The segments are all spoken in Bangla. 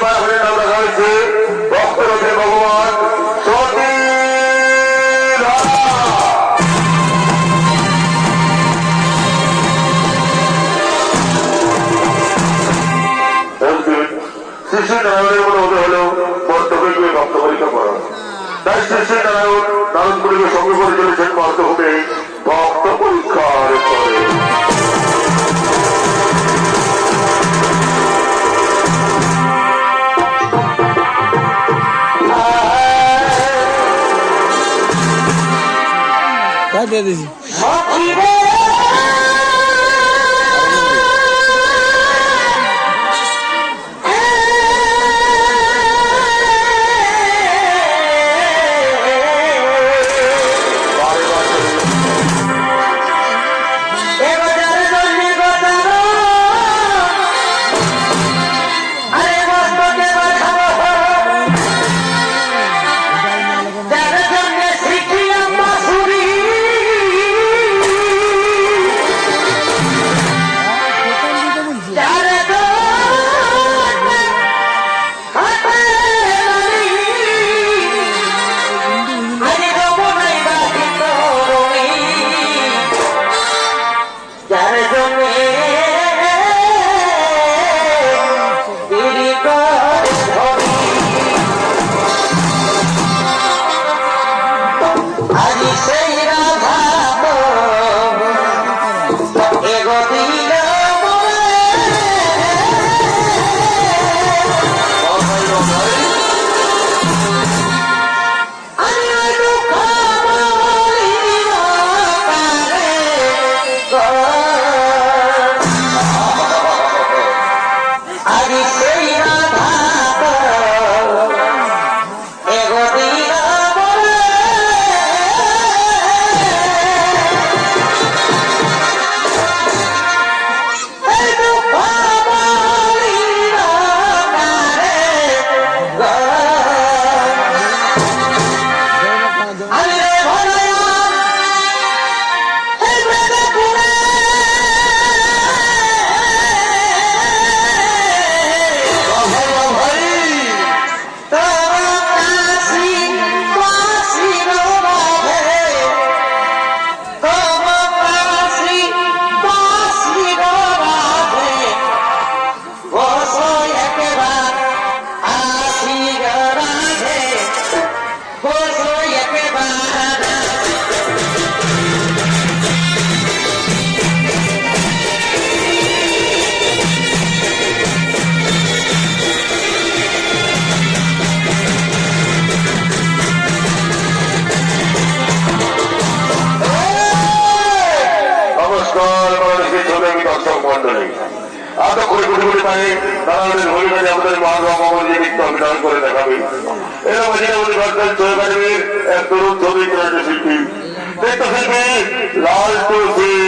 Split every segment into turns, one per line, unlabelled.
এবার হলে নাম রাখা হয়েছে ভক্তরথে ভগবান সতী শ্রী শ্রী নারায়ণের মনে হতে হলেও কর্তব্যকে ভক্ত পরীক্ষা করা। তাই শ্রী শ্রী নারায়ণ নারায়ণপুরীকে সঙ্গে করে চলেছেন মাধ্যমে ভক্ত পরীক্ষার করে।
দিয়ে দিছি করে দেখাবে। এরা এক তরুণ ছবি শিল্পী নৃত্যশিল্পী লালটু সিং।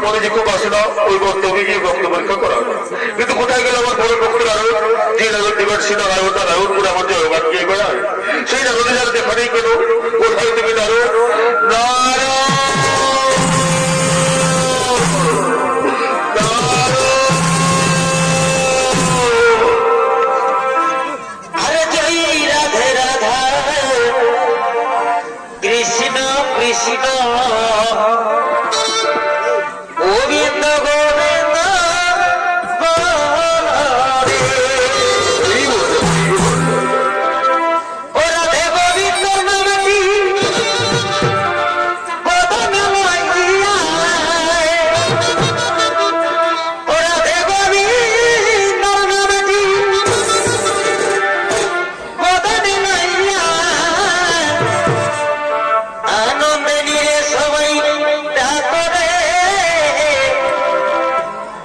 মনে যে খুব আসে না ওই বক্তব্যে গিয়ে ভক্ত পরীক্ষা করা হবে। কিন্তু কোথায় গেল আমার বড় ভক্ত নারায়ণ, যে নারায়ণ দেবেন সে নারায়ণ নারায়ণ করে আমার জয়গান গিয়ে বেড়ায়। সেই নারায়ণ যারা দেখানেই কেন, কোথায় তুমি নারায়ণ নারায়ণ
আরে জয় রাধে রাধা কৃষ্ণ কৃষ্ণ গোবিন্দ গোবিন্দ হরে। ও রাধে গোবিন্দ নামটি বদন লাইয়া, ও রাধে গোবিন্দ নামটি বদন লাইয়া, আনন্দে নিয়ে সবাই ডাকরে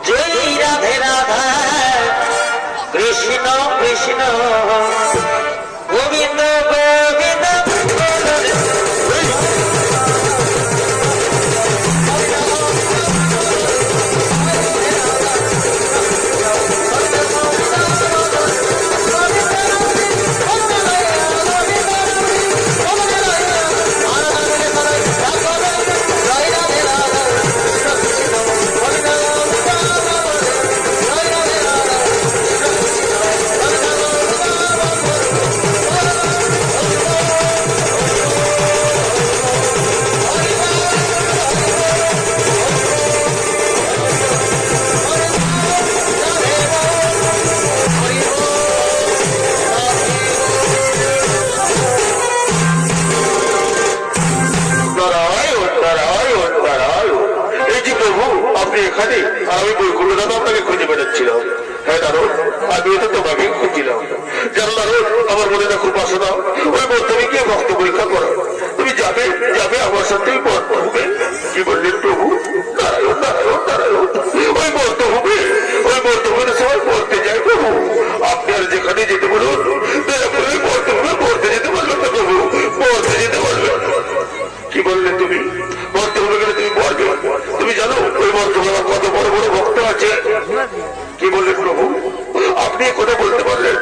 জয় রাধে রাধা কৃষ্ণ কৃষ্ণ গোবিন্দ গোবিন্দ হরে।
নারায়ণ নারায়ণ নারায়ণ। এই যে প্রভু আপনি এখানে, আর আমি বৈকুণ্ঠ দাদা আপনাকে খুঁজে বেড়াচ্ছিলাম। হ্যাঁ নারদ, আমি তো তোমাকে খুঁজছিলাম। জানো নারদ, আমার মনে না খুব বাসনা ওই বর্তমানে গিয়ে ভক্ত পরীক্ষা করো। তুমি যাবে যাবে আমার সাথেই বর্তমানে। কি বললেন প্রভু? নারায়ণ নারায়ণ নারায়ণ। ওই বর্তমানে সবাই পড়তে যায় প্রভু। আপনি আর যেখানে যেতে বলুন, দয়া করে ওই বর্তমানে পড়তে যেতে পারবেন না প্রভু, পড়তে যেতে পারবেন। কি বললে তুমি? বর্তমানে গেলে তুমি পড়বে? তুমি জানো ওই বর্তমানে কত বড় বড় ভক্ত আছে? কি বললেন প্রভু? আপনি কথা বলতে পারলেন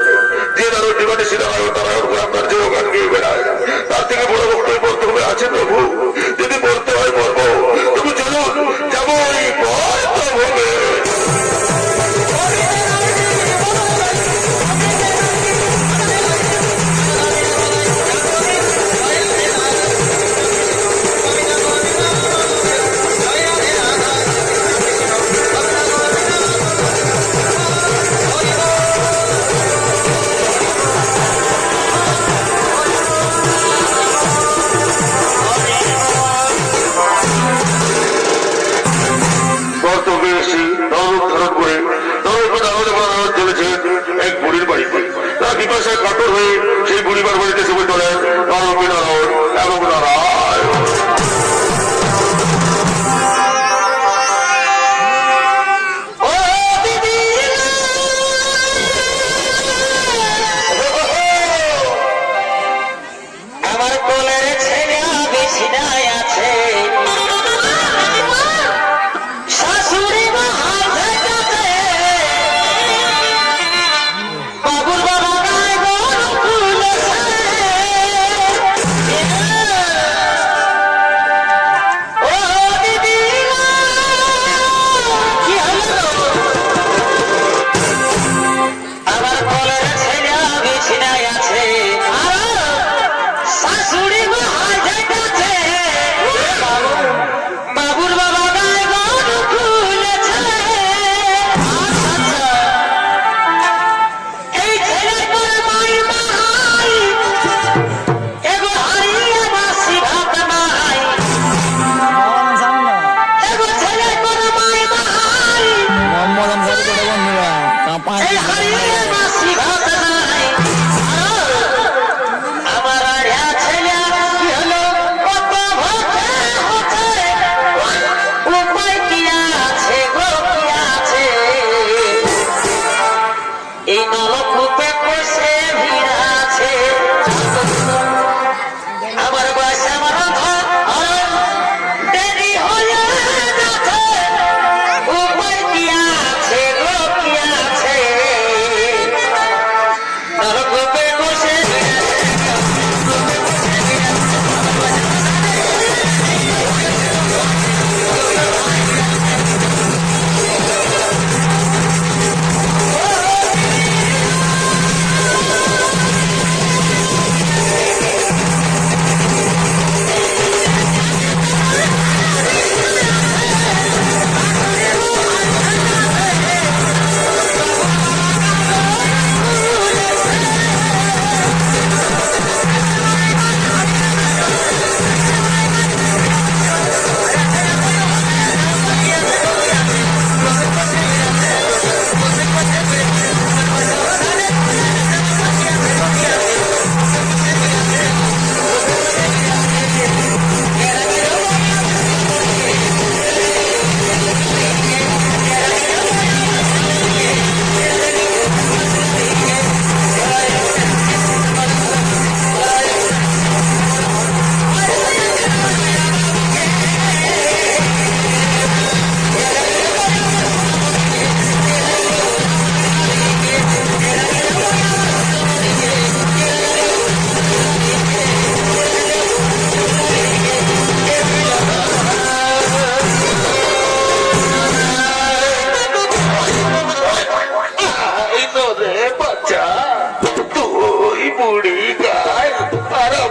যে নারায়ণ জীবনে সে নারায়ণ নারায়ণ করে আপনার যে গান গিয়ে বেড়ায়, তার থেকে বড় ভক্ত ওই বর্তমানে আছে প্রভু। যদি পড়তে হয় পড়বো, তুমি চলুন যাবো ওই বর্তমানে।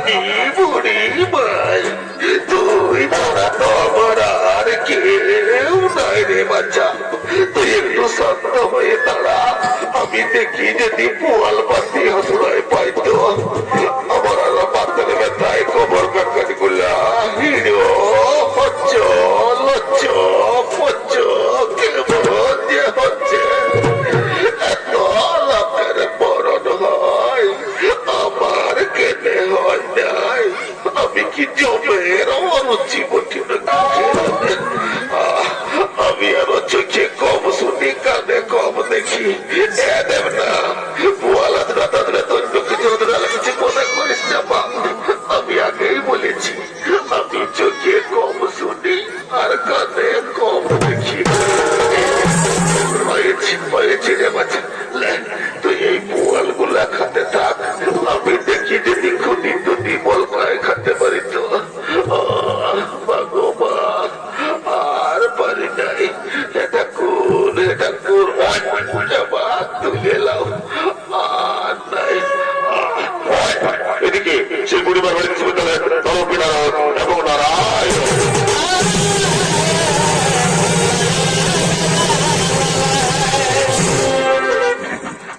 কি বুড়ি মাই, তুই ছাড়া তো আমার আর কেউ নাই রে বাচ্চা। তুই একটু শান্ত হয়ে দাঁড়া, আমি দেখি যদি পোয়াল বাতি হসড়ায় পাইতো আমার আর পাতলে ব্যথায় কবর কাকানি গুলা হিড়ো হচ্ছ লচ্ছ পচ্ছ কেমন যে হচ্ছে। এত লোকের মরণ হয়, আমার কেনে হয় নাই। আমি কি জমের অরুচি বটি নাকি? আমি আরো চোখে কম শুনি, কানে কম দেখি। দেব না পোয়ালা তাদের তৈন্য কিছু কিছু মনে করিস না মা। আমি আগেই বলেছি, আমি চোখে কম শুনি আর কানে কম দেখি। হয়েছে রে বাচ্চা, তুই এই পোয়াল গুলা খাতে থাক। আমি দেখি যদি খুনি টুনি বল পায় খাতে পারি তো। ভগবা আর পারি নাই। এটা কোন তুলে লাও আর নাই। এদিকে সেই পরিবার বাড়ি বিশ্ববিদ্যালয়ের নরকিনারায়ণ এবং নারায়ণ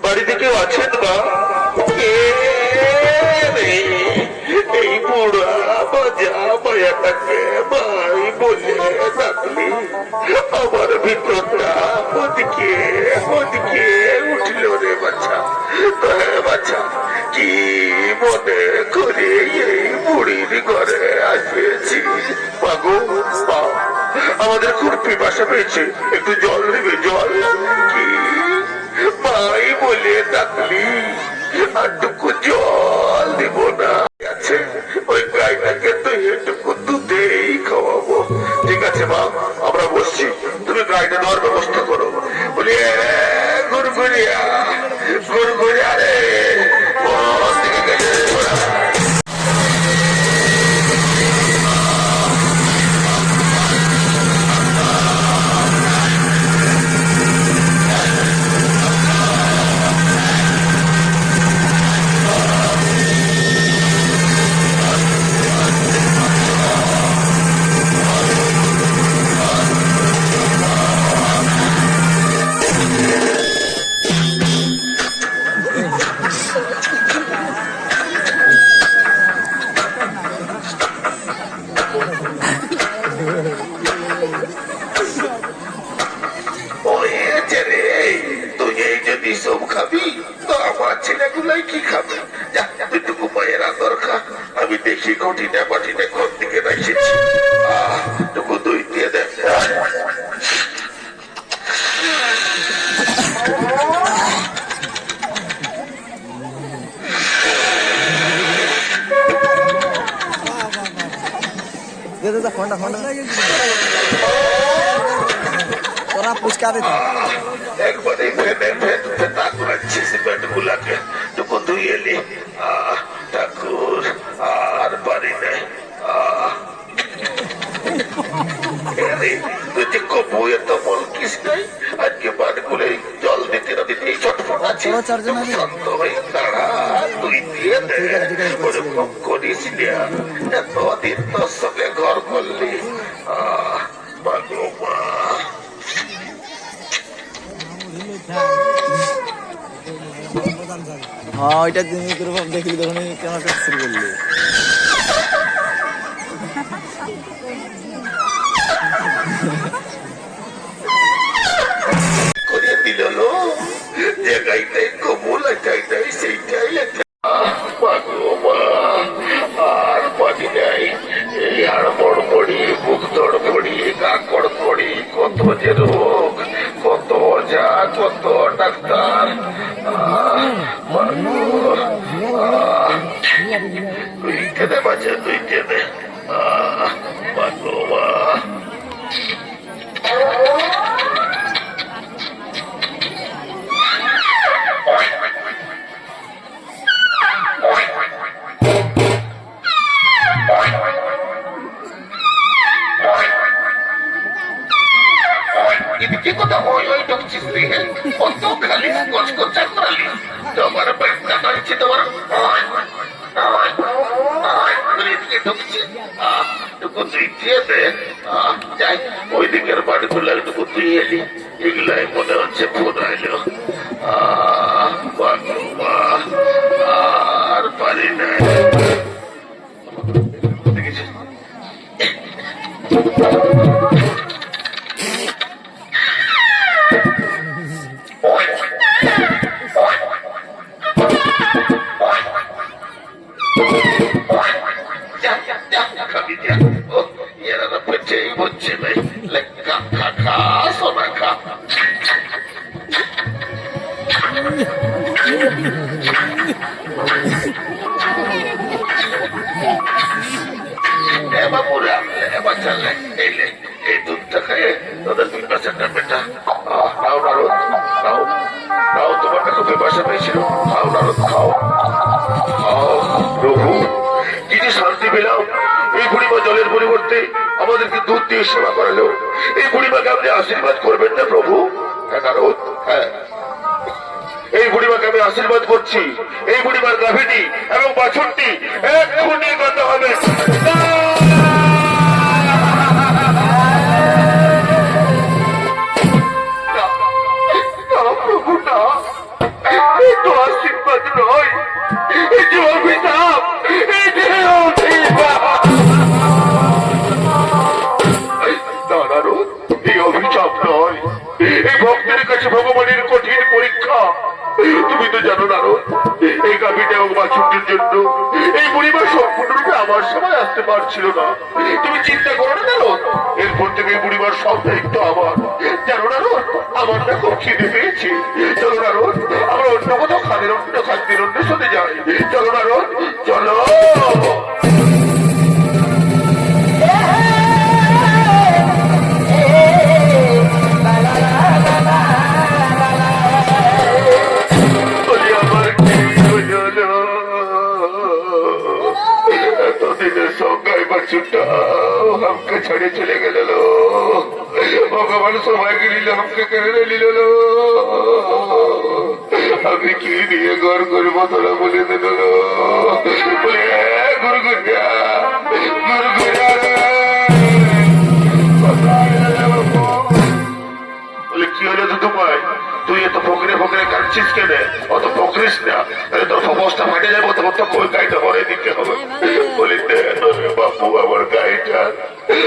বাড়িতে কেউ আছেন বা? এই বুড়া বাজা মায়াটাকে ভাই বলে ডাকলি, আমার ভিতরটা ওদিকে ওদিকে উঠল রে বাচ্চা। বাচ্চা কি মনে করে এই বুড়ির ঘরে আসবেছি? পাগো আমাদের খুব পিপাসা পেয়েছে, একটু জল নেবে? জল কি মাই বলে ডাকলি, আরটুকু জল দিব না? আছে ওই গাইটাকে তো এটুকু দুধেই খাওয়াবো। ঠিক আছে মা, আমরা বসছি, তুমি গাইটা দেওয়ার ব্যবস্থা করো। বলি গুড়গুড়িয়া গুড়গুড়িয়া রে সব খাবি তো আমার ছেলেগুলাই কি খাবে? যতটুকু মায়ের দরকার আমি দেখি কঠিনে মাটিনে ঘর দিকে রেখেছি। টুকু দুই দিয়ে দেন।
তোরা পুচকা দিত
একবারে সিমেন্ট গুলাকে টুকু ধুয়ে এলি। ঠাকুর আর পারি নাই। তুই যে বইয়ের তো বলকিস নাই, আজকে বাড়িগুলো জল দিতে না দিতে ছটফট আছে। শান্ত হয়ে দাঁড়া, তুই দিয়ে দে। ওরকম করিস না, এতদিন তোর সঙ্গে ঘর করলি। ভগবা
হ্যাঁ ওইটা তুমি দেখলি তখন কেন শুরু করলি?
করে দিল যে গাইতে কবুল চাইতাই সেইটাই আর পানি নাই। এই হাড় পড়ি বুক দড় পড়ি কাকড় পড়ি, কত যে রোগ, কত যা, কত ডাক্তার। তুই কেনে বাজে, তুই কেনে ভগবা কি কথা হয় ওই ঢুকছিস তুই? কত খালি কচকচা করালি তোমার ব্যস্তা নইছে তোমার। এদিকে ঢুকছে টুকু দিয়ে দে যাই ওই দিকের বাড়িগুলো একটু দিয়ে এলি এগুলাই মনে হচ্ছে ফোনাইলো আর পারি না দেখেছিস এই দুধটা খেয়ে তোদের পিপাসাটা মেটা নাও নারদ নাও নাও তোমার কাছে পিপাসা পেয়েছিল খাও নারদ খাও খাও প্রভু কি যে শান্তি পেলাম এই বুড়িমা জলের পরিবর্তে আমাদেরকে দুধ দিয়ে সেবা করালো এই বুড়িমাকে আপনি আশীর্বাদ করবেন না প্রভু হ্যাঁ নারদ হ্যাঁ এই বুড়িমাকে আমি আশীর্বাদ করছি এই বুড়িমার গাভীটি এবং বাছুরটি এক্ষুনি গত হবে প্রভু না এই তো আশীর্বাদ নয় এই যে অভিশাপ এই যে অভিশাপ এই অভিশাপ নয় এই ভক্তের কাছে ভগবানের কঠিন পরীক্ষা তুমি তো জানো নারদ এই গাভীটা এবং বাছুরটির জন্য এই পরিবার সম্পূর্ণরূপে আমার সময় আসতে পারছিল না তুমি চিন্তা করো না নারদ এরপর থেকে এই পরিবার সব দায়িত্ব আমার জানো নারদ আমার না খুব খিদে পেয়েছি চলো নারদ আমরা অন্য কোথাও খাদ্যের অন্বেষণে যাই চলো নারদ চলো हमके छड़े चले गए लो भगवान सौभाग्य लीला हमके कहने लीला लो अभी की दिए गौर करबो थोड़ा बोले दे लो बोले गुरु गुरिया बोले की হলো তো তোমায় তুই এত ফকরে ফকরে কাটছিস কেন অত ফকরিস না তোর সমস্যা ফাটে যাবো তখন তো কই গাইতে ভরে দিতে হবে বলি বাপু আমার গাইটা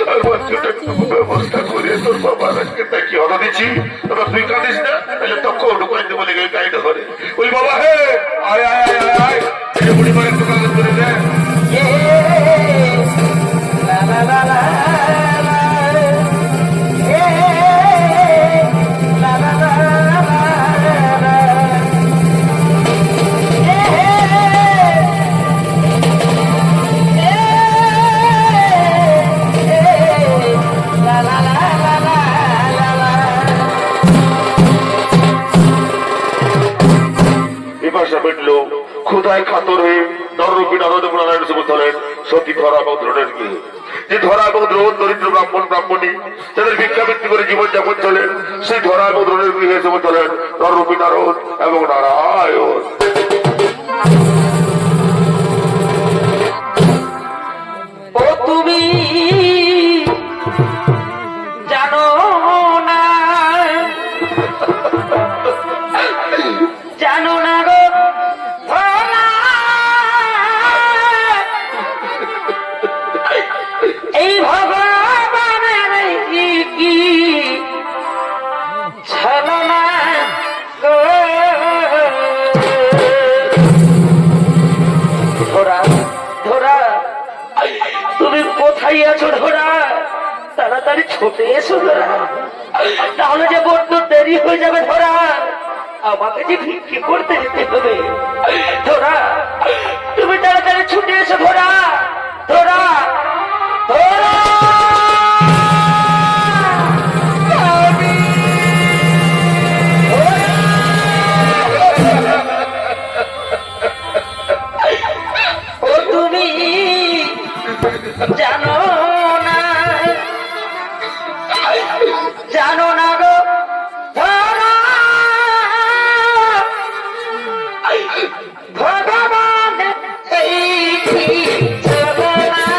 আর বাচ্চাটা ব্যবস্থা করে তোর বাবার আজকে তাকে অর্ডার দিচ্ছি তোরা তুই কাঁদিস না তাহলে তখন ঢুকাইতে বলে গাইটা ধরে বলি বাবা হে আয় আয় আয় আয় বুড়ি মারে একটু কাগজ করে দে ক্ষুধায় কাতর হয়ে নররূপী নারদ নারায়ণ সে বললেন সতী ধরা এবং দ্রোণের গৃহে যে ধরা এবং দ্রোণ দরিদ্র ব্রাহ্মণ ব্রাহ্মণী যাদের ভিক্ষাবৃত্তি করে জীবনযাপন চলেন সেই ধরা এবং দ্রোণের গৃহে এসে বললেন নররূপী নারদ এবং নারায়ণ
ও তুমি জানো না জানো না গো এই ভগবানের কি ছলনা গো ধরা ধরা তুমি কোথায় আছো ধরা তাড়াতাড়ি ছুটে এসো ধরা তাহলে যে বড্ড দেরি হয়ে যাবে ধরা আমাকে যে ভিক্ষে করতে যেতে হবে ধরা তুমি তাড়াতাড়ি ছুটে এসো ধরা ধরা ধরা ও তুমি জানো না জানো না গো ধরা ভগবান এই ছলনা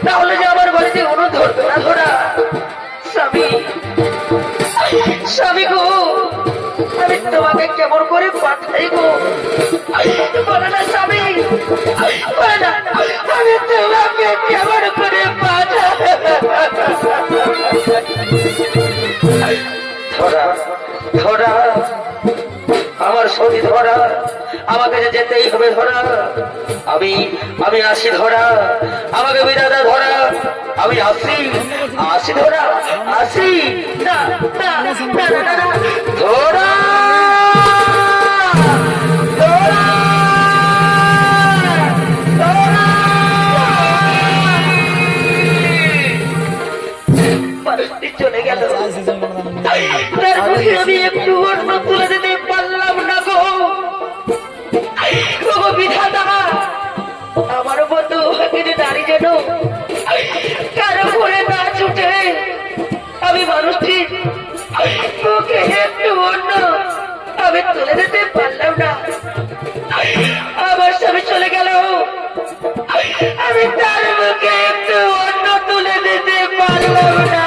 তাহলে যে আমার বাড়িতে কোনো ধরবে না ধরা। স্বামী, স্বামী গো, আমি তোমাকে কেমন করে পাঠাই গো, বলে না স্বামী, বলে না আমি তোমাকে কেমন করে পাঠাই। ধরা, ধরা, আমার সতী ধরা, আমাকে যে যেতেই হবে ধরা। আমি আসি ধরা, আমাকে বিদায় ধরা, আমি আসি, আসি ধরা, আসি। না না না না না, ধরা, ধরা, ধরা। মানুষটি চলে গেল, তার মুখে আমি একটু অন্ন তুলে দিতে পারলাম না গো। গো বিধাতা, আমার মতো হাতির নারী যেন কারো ঘরে না ছুটে। আমি মানুষটি মুখে একটু অন্ন আমি তুলে দিতে পারলাম না। আমার স্বামী চলে গেল, আমি তার মুখে একটু অন্ন তুলে দিতে পারলাম না।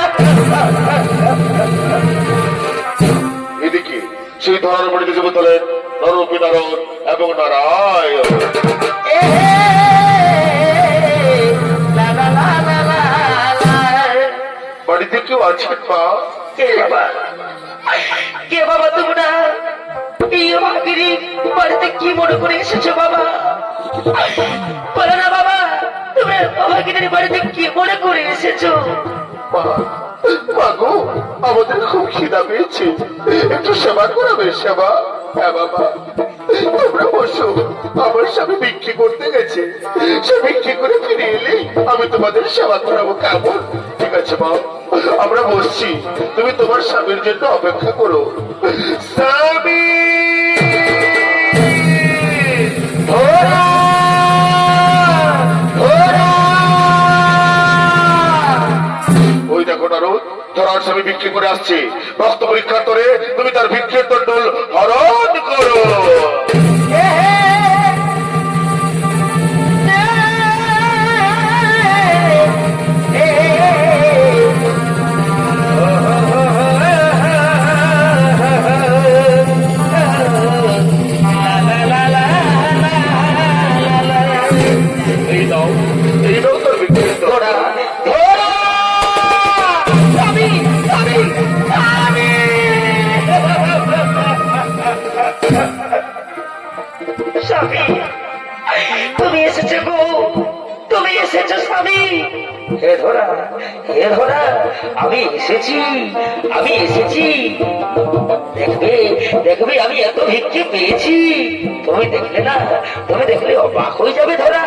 এদিকে সেই ধরার বাড়িতে যেমন তোলেন নররূপী নারদ এবং নারায়ণ। বাড়িতে কেউ আছেন মা?
কে বাবা, কে বাবা তোমরা? এই অভাগিনী বাড়িতে কি মনে করে এসেছো বাবা? বলো না বাবা, তোমরা অভাগিনীর বাড়িতে কি মনে করে এসেছো?
মা গো, আমাদের খুব খিদা পেয়েছে, একটু সেবা করাবে? সেবা? হ্যাঁ বাবা, তোমরা বসো। আমার স্বামী বিক্রি করতে গেছে, সে বিক্রি করে ফিরে এলেই আমি তোমাদের সেবা করাবো, কেমন? ঠিক আছে মা, আমরা বসছি, তুমি তোমার স্বামীর জন্য অপেক্ষা করো। স্বামী
ধরা, ধরা।
ওই দেখো নারদ, ধরার স্বামী বিক্রি করে আসছে। রক্ত পরীক্ষার করে তুমি তার ভিক্ষের দণ্ডল হরণ করো। এই দাও, এই দাও তার ভিক্ষের দণ্ড।
ধরা, ধরা। স্বামী, স্বামী, স্বামী। স্বামী, তুমি এসেছো গো, তুমি এসেছো স্বামী। হে ধরা, হে ধরা, আমি এসেছি, আমি এসেছি। দেখবে, দেখবে আমি এত ভিক্ষে পেয়েছি। তুমি দেখলে না, তুমি দেখলে অবাক হয়ে যাবে ধরা,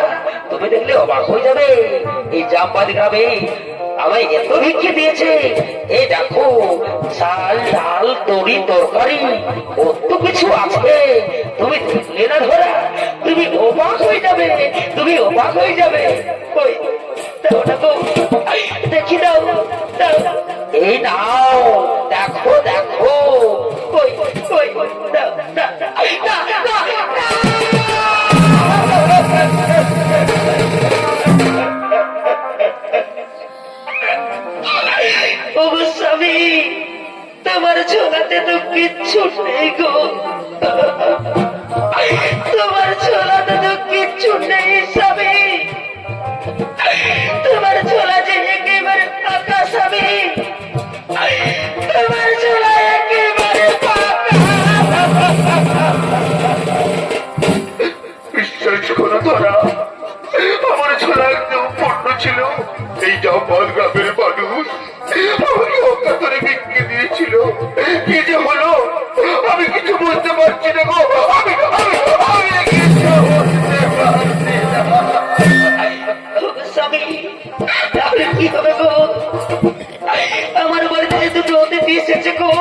তুমি দেখলে অবাক হয়ে যাবে। এই জামবাদ গ্রামে আমায় এত ভিক্ষে দিয়েছে। এই দেখো, চাল ডাল তরি তরকারি কত কিছু আছে, তুমি দেখলে না ধরা, তুমি অবাক হয়ে যাবে, তুমি অবাক হয়ে যাবে। ওই দাও না গো, দেখি দাও, দাও। এই নাও, দেখো দেখো। ওই ওই দাও, দাও, দাও, দাও, দাও। ওগো স্বামী, তোমার ছোলাতে তো কিচ্ছু নেই গো, তোমার ছোলাতে তো কিচ্ছু নেই স্বামী, তোমার ছোলা যে একেবারে ফাঁকা স্বামী, তোমার ছোলা একেবারে ফাঁকা।
বিশ্বাস করো ধরা, আমার ছোলা একদম পূর্ণ ছিল। এই জামবাদ গ্রামের মানুষ আমাকে অজ্ঞাতরে বিক্রি দিয়েছিল। কি যে হলো আমি কিছু বুঝতে পারছি না গো, আমি কিছু বুঝতে পারছি না।
স্বামী, তাহলে কি হবে গো? আমার বাড়িতে যে দুটো অতিথি এসেছে গো,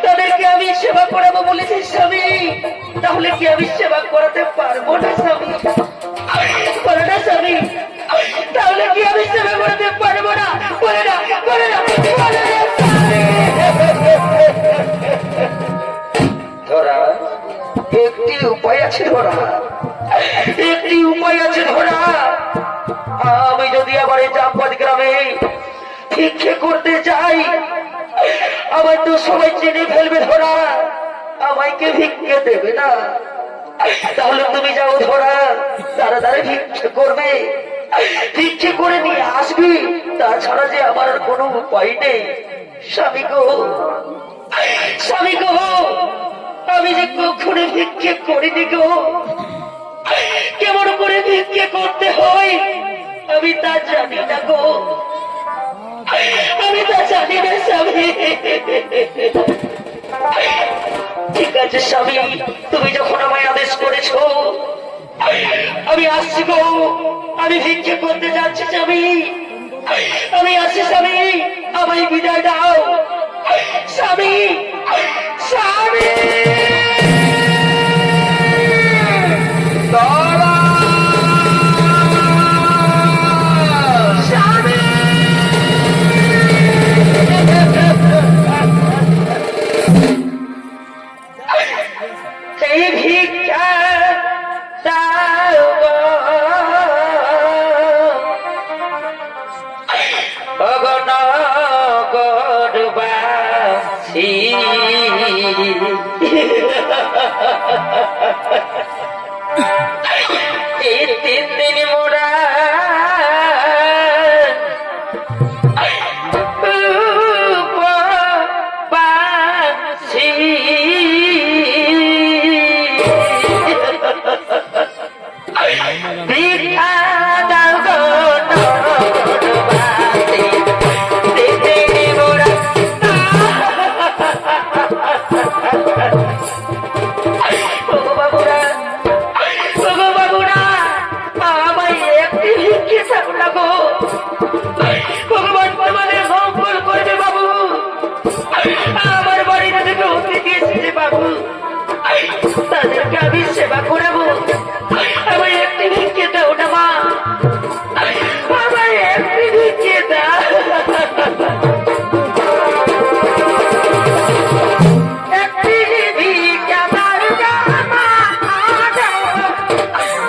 তাদেরকে আমি সেবা করাবো বলেছি স্বামী, তাহলে কি আমি সেবা করাতে পারবো না স্বামী? বলে না স্বামী, তাহলে কি আমি সেবা করাতে পারবো না? বলে না, বলে না, বলে না স্বামী। ধরা, একটি উপায় আছে ধরা, একটি উপায় আছে ধরা। আমি যদি আবার এই চাম্পাদ গ্রামে ভিক্ষে করতে যাই, আবার তো সবাই চিনে ফেলবে ধরা, আমাকে ভিক্ষে দেবে না। তাহলে তুমি যাও ধরা, তাড়াতাড়ি ভিক্ষে করবে, ভিক্ষে করে নিয়ে আসবি, তাছাড়া যে আমার আর কোনো উপায় নেই। স্বামী গো, স্বামী গো, আমি যে কখনো ভিক্ষে করিনি গো, কেমন করে ভিক্ষে করতে হয় আমি তা জানি না গো, আমি তা জানি না স্বামী। ঠিক আছে স্বামী, তুমি যখন আমায় আদেশ করেছো আমি আসছি গো, আমি ভিক্ষে করতে যাচ্ছি স্বামী, আমি আসছি স্বামী, আমায় বিদায় দাও স্বামী, স্বামী। এই ভিক্ষা দাও গো, অগণগণবাসী, এই 3 দিন মোরা উপবাসী। ভিক্ষা দাও গো নগরবাসী, 3 দিন মোরা ওগো বাবুরা, ওগো বাবুরা, আমায় একটি ভিক্ষে দাও না গো, ভগবান তোমাদের মঙ্গল করবে বাবু, আমার বাড়িতে থেকে অতিথি এসেছে বাবু, তাদেরকে আমি সেবা করাবো, আমায় একটি ভিক্ষে দাও না মা, আমায় একটি ভিক্ষে দাও, একটি ভিক্ষা দাও গো মা, দাও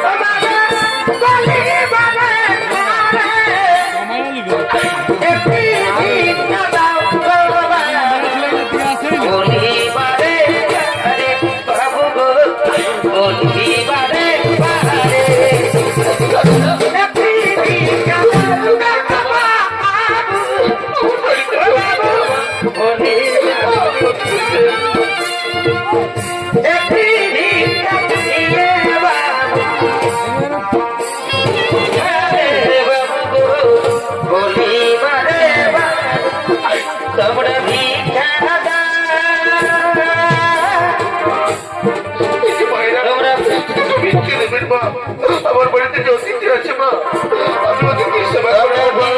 বাবা, বলি বাবা, একটি ভিক্ষা দাও গো বাবা, বলি বারে বারে বাবু গো, বলি বারে বারে, একটি ভিক্ষা দাও গো বাবা, বাবু বলি একটি ভিক্ষা দিয়ে বাবু, বাবু বলি বারে বারে, তোমরা ভিক্ষা দাও, তোমরা
ভিক্ষে দেবেন মা, আমার বাড়িতে যে অতিথি আছে মা, আমি অতিথির সেবা করবো মা।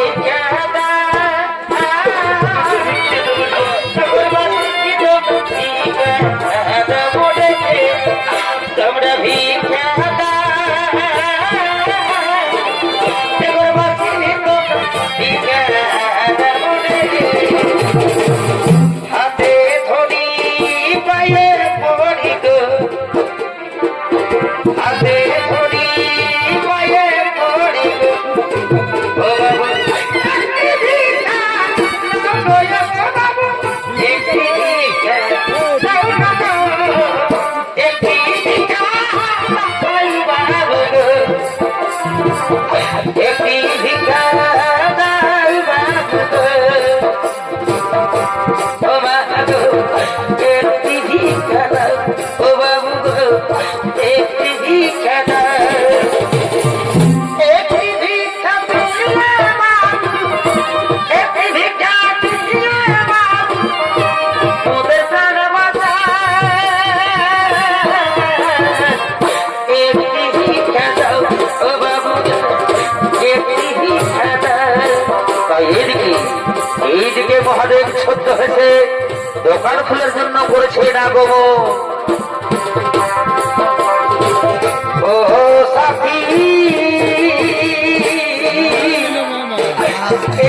তোমরা ভিক্ষা হাতে ধরি পায়ে পড়ি গো, হাতে ধরি পায়ে পড়ি গো, ও বাবু একটি ভিক্ষা দাও না গো, একটি ভিক্ষা দাও বাবু গো, একটি ভিক্ষা দাও বাবু গো, ও বাবু একটি ভিক্ষা দাও, ও বাবু গো একটি ভিক্ষা দাও, একটি ভিক্ষা দিলে বাবু, একটি ভিক্ষা দিলে বাবু, তোদের প্রাণ বাঁচায়, একটি ভিক্ষা দাও ও বাবু, একটি ভিক্ষা দাও। তাই এইদিকে মহাদেব সত্য হয়েছে, দোকান খোলার জন্য করেছে না গো, ও সাথী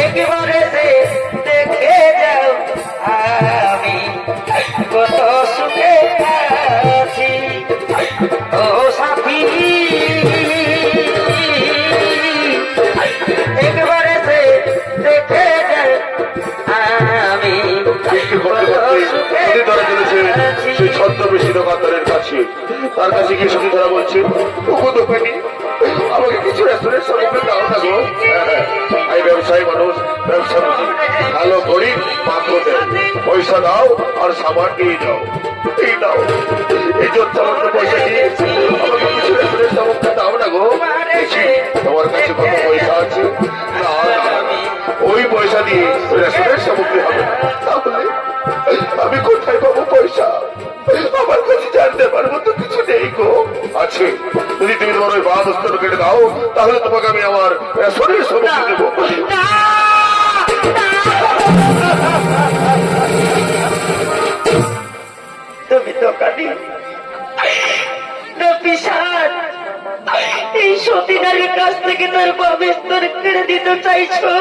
একবারে সে দেখে যাও আমি কত সুখে আছি, ও সাথী
তার কাছে গিয়ে সত্যি ধরা বলছে, ওগো দোকানি, আমাকে কিছু রেস্টুরেন্ট সামগ্রী দাও না গো। এই ব্যবসায়ী মানুষ, ব্যবসা বুঝি, ভালো গরিব মাত্র দেয়, পয়সা দাও আর সামান নিয়ে যাও। এই নাও, এই যত্ন পয়সা দিয়ে আমাকে কিছু রেস্টুরেন্ট সামগ্রী দাও না গো। দেখি তোমার কাছে কত পয়সা আছে। না না, ওই পয়সা দিয়ে রেস্টুরেন্ট সামগ্রী হবে না। তাহলে আমি কোথায় পাবো পয়সা? আমার কাছে জানতে পারবো তো কিছু নেই গো। আছে, যদি তুমি তোমার ওই বাদ স্তর কেটে দাও, তাহলে তোমাকে আমি আমার শরীর সামগ্রী দেবো।
তুমি দোকানি পিসাদ, এই সতীনারীর কাছ থেকে তোর বিস্তর কেড়ে দিতে চাইছো।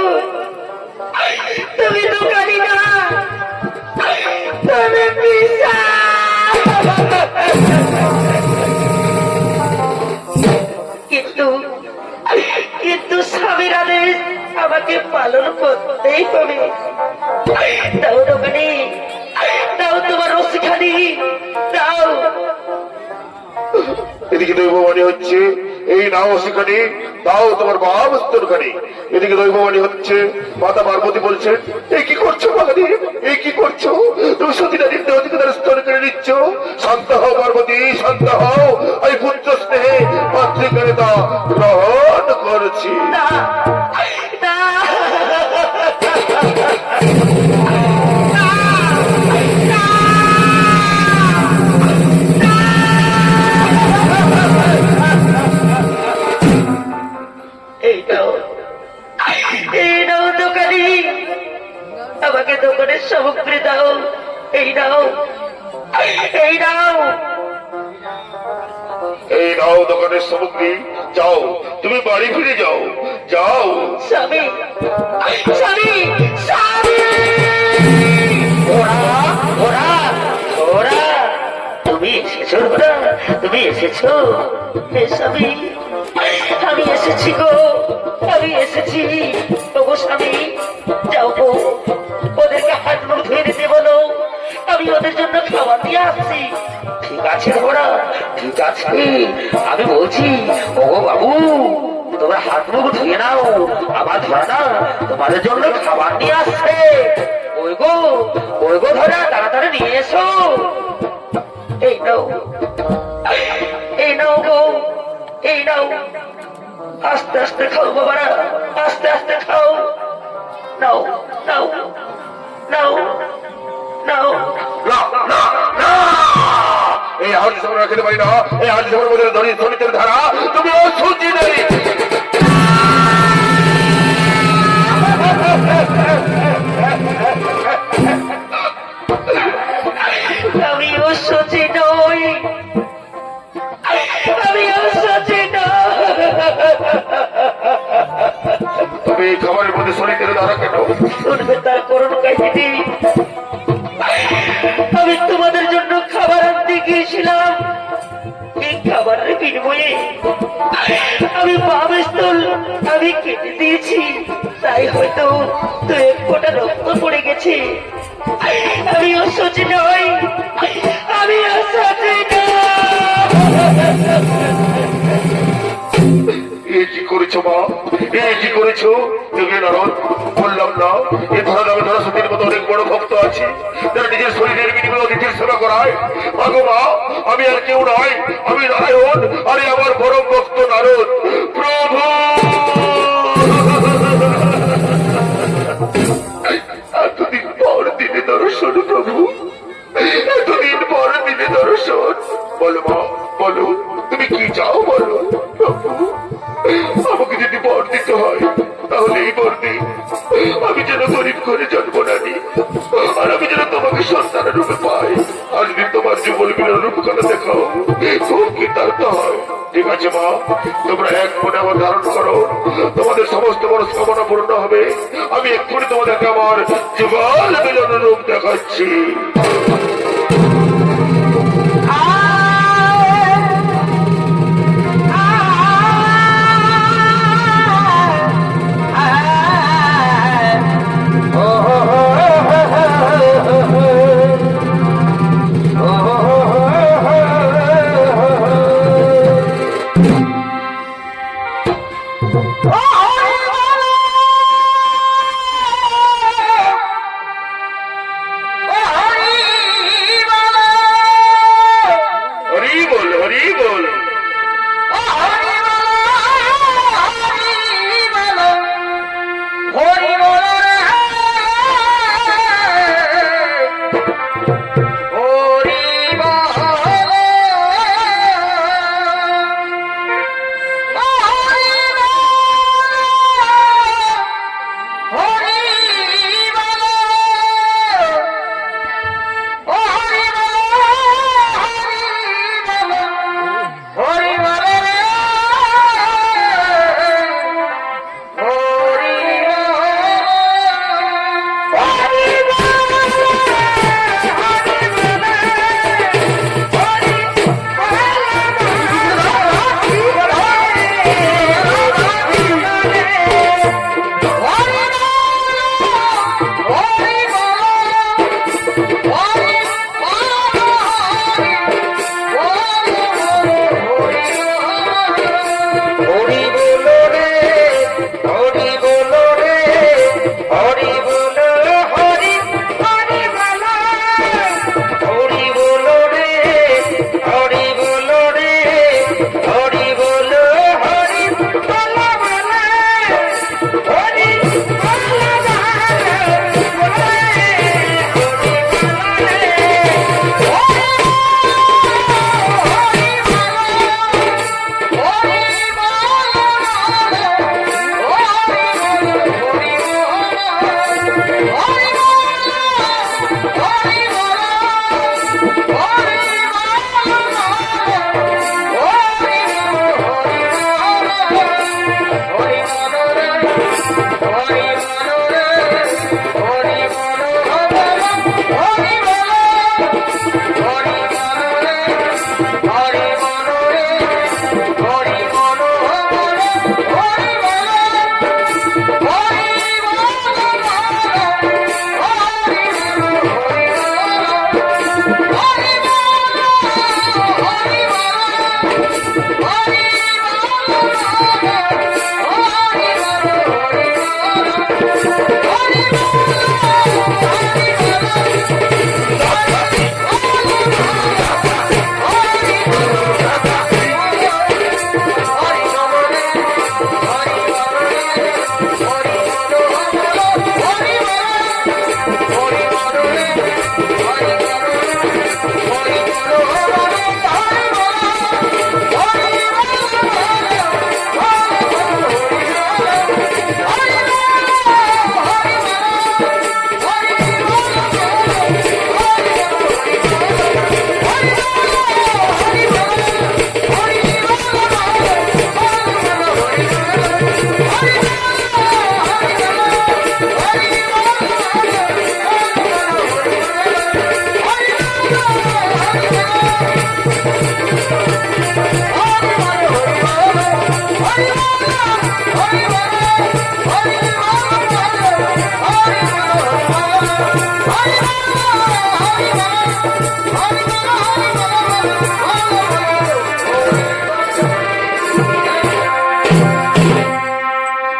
তুমি দোকানি না, তুমি পিসাদ। কিন্তু কিন্তু স্বামীর আদেশ আমাকে পালন করতেই হবে। দাও দোকানি, দাও তোমার রসিখানি দাও।
এদিকে দৈববাণী হচ্ছে, এই নাও সেখানে, দাও তোমার বাবস্তরখানি। এদিকে দৈববাণী হচ্ছে, মাতা পার্বতী বলছেন, এই কি করছো মহাদেব, এই কি করছো? তুমি সতীনারীর দেহদিকে স্তর করে নিচ্ছ। শান্ত হও পার্বতী, শান্ত হও। আমি পুত্র স্নেহে মাতৃকারিতা গ্রহণ করছি।
না, না, আমাকে দোকানের সামগ্রী দাও। এই নাও, এই নাও,
এই নাও দোকানের সামগ্রী। যাও, তুমি বাড়ি ফিরে যাও, যাও।
স্বামী, স্বামী, স্বামী, ওরা ওরা ওরা, তুমি এসেছো ওরা, তুমি এসেছো। হে স্বামী, আমি এসেছি গো, আমি এসেছি। তবু স্বামী, যাও গো, ওদেরকে হাত মুখ ধুয়ে দিতে বলো, আমি ওদের জন্য খাবার দিয়ে আসছি। ঠিক আছে ওরা, ঠিক আছে, আমি বলছি। ও বাবু, তোমরা হাত মুখ ধুয়ে নাও, আমার ধরা না তোমাদের জন্য খাবার নিয়ে আসছে। ওই গো, ওই গো ধরা, তাড়াতাড়ি নিয়ে এসো। এই নাও, এই নাও গো, এই নাও। আস্তে আস্তে খাও বাবারা, আস্তে আস্তে খাও। নাও, নাও, নাও, নাও।
না, না, না! এই হাড়ি সামনে খেতে পারি না। এই হাড়ি সামনে মধ্যে ধরিতের ধারা, তুমি অসুচি নেই।
আমি অসুচি নই, আমি অসুচি নই।
তুমি খাবারের মধ্যে শরীরের ধারা কেন?
শুনবে তার করুণ কাহিনী। আমি তোমাদের জন্য খাবার আনতে গিয়েছিলাম, এই খাবারের বিনিময়ে আমি বামস্থল আমি কেটে দিয়েছি, তাই হয়তো তো এক ফোঁটা রক্ত পড়ে গেছে। আমি অসুচি নই, আমি অসুচি নই।
এই কি করেছো মা, এই কি করেছো? যোগী নারদ, বললাম না, এই ধরা নামে ধরা সতীর মতো অনেক বড় ভক্ত আছে, যারা নিজের শরীরের বিনিময়ে অতিথির সেবা করায়। মাগো মা, আমি আর কেউ নয়, আমি নারায়ণ, আরে আমার পরম ভক্ত নারদ। প্রভু, এতদিন পর দিনে দর্শন প্রভু, এতদিন পর দিনে দর্শন। বলো মা, বলো, তুমি কি চাও বলো। প্রভু, আমাকে যদি বর দিতে হয়, তাহলে এই বর দিন, আমি যেন গরিব করে জন্ম না নিই, আর আমি যেন তোমাকে সন্তানের রূপে পাই। আর যদি তোমার যুগল মিলন রূপখানা দেখাও, খুব কৃতার্থ হয়। ঠিক আছে মা, তোমরা এক মনে আমার ধারণ করো, তোমাদের সমস্ত মনস্কামনা পূর্ণ হবে। আমি এক্ষুনি তোমাদেরকে আমার যুগল মিলন রূপ দেখাচ্ছি।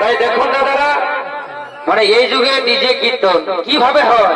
তাই দেখুন দাদারা, মানে এই যুগে ডিজে কীর্তন কিভাবে হয়